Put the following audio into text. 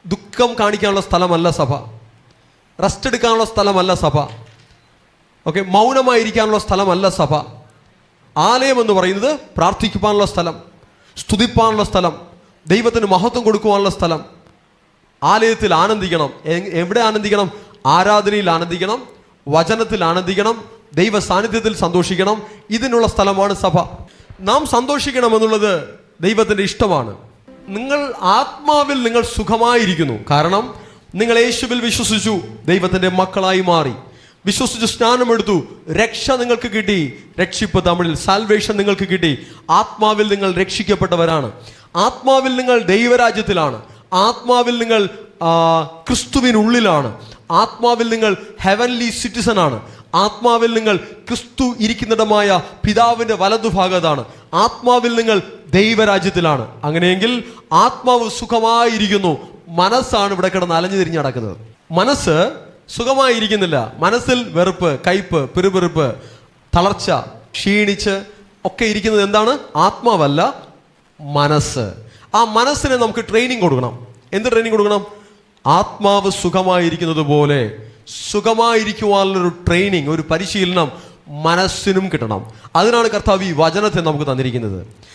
ദുഃഖം കാണിക്കാനുള്ള സ്ഥലമല്ല സഭ. റെസ്റ്റ് എടുക്കാനുള്ള സ്ഥലമല്ല സഭ. ഓക്കെ, മൗനമായിരിക്കാനുള്ള സ്ഥലമല്ല സഭ. ആലയം എന്ന് പറയുന്നത് പ്രാർത്ഥിക്കുവാനുള്ള സ്ഥലം, സ്തുതിപ്പാനുള്ള സ്ഥലം, ദൈവത്തിന് മഹത്വം കൊടുക്കുവാനുള്ള സ്ഥലം. ആലയത്തിൽ ആനന്ദിക്കണം. എവിടെ ആനന്ദിക്കണം? ആരാധനയിൽ ആനന്ദിക്കണം, വചനത്തിൽ ആനന്ദിക്കണം, ദൈവ സാന്നിധ്യത്തിൽ സന്തോഷിക്കണം. ഇതിനുള്ള സ്ഥലമാണ് സഭ. നാം സന്തോഷിക്കണമെന്നുള്ളത് ദൈവത്തിൻ്റെ ഇഷ്ടമാണ്. നിങ്ങൾ ആത്മാവിൽ നിങ്ങൾ സുഖമായിരിക്കുന്നു. കാരണം നിങ്ങൾ യേശുവിൽ വിശ്വസിച്ചു, ദൈവത്തിൻ്റെ മക്കളായി മാറി. വിശ്വസിച്ച് സ്നാനമെടുത്തു, രക്ഷ നിങ്ങൾക്ക് കിട്ടി. രക്ഷിപ്പ് തമിഴിൽ സാൽവേഷൻ നിങ്ങൾക്ക് കിട്ടി. ആത്മാവിൽ നിങ്ങൾ രക്ഷിക്കപ്പെട്ടവരാണ്. ആത്മാവിൽ നിങ്ങൾ ദൈവരാജ്യത്തിലാണ്. ആത്മാവിൽ നിങ്ങൾ ക്രിസ്തുവിനുള്ളിലാണ്. ആത്മാവിൽ നിങ്ങൾ ഹെവൻലി സിറ്റിസൺ ആണ്. ആത്മാവിൽ നിങ്ങൾ ക്രിസ്തു ഇരിക്കുന്നിടമായ പിതാവിൻ്റെ വലതുഭാഗത്താണ്. ആത്മാവിൽ നിങ്ങൾ ദൈവരാജ്യത്തിലാണ്. അങ്ങനെയെങ്കിൽ ആത്മാവ് സുഖമായിരിക്കുന്നു. മനസ്സാണ് ഇവിടെ കിടന്ന് അലഞ്ഞു തിരിഞ്ഞ് നടക്കുന്നത്. മനസ്സ് സുഖമായിരിക്കുന്നില്ല. മനസ്സിൽ വെറുപ്പ്, കയ്പ്, പിറുപിറുപ്പ്, തളർച്ച, ക്ഷീണിച്ച് ഒക്കെ ഇരിക്കുന്നത് എന്താണ്? ആത്മാവല്ല, മനസ്സ്. ആ മനസ്സിനെ നമുക്ക് ട്രെയിനിങ് കൊടുക്കണം. എന്ത് ട്രെയിനിങ് കൊടുക്കണം? ആത്മാവ് സുഖമായിരിക്കുന്നത് പോലെ സുഖമായിരിക്കുവാനുള്ളൊരു ട്രെയിനിങ്, ഒരു പരിശീലനം മനസ്സിനും കിട്ടണം. അതിനാണ് കർത്താവ് ഈ വചനത്തെ നമുക്ക് തന്നിരിക്കുന്നത്.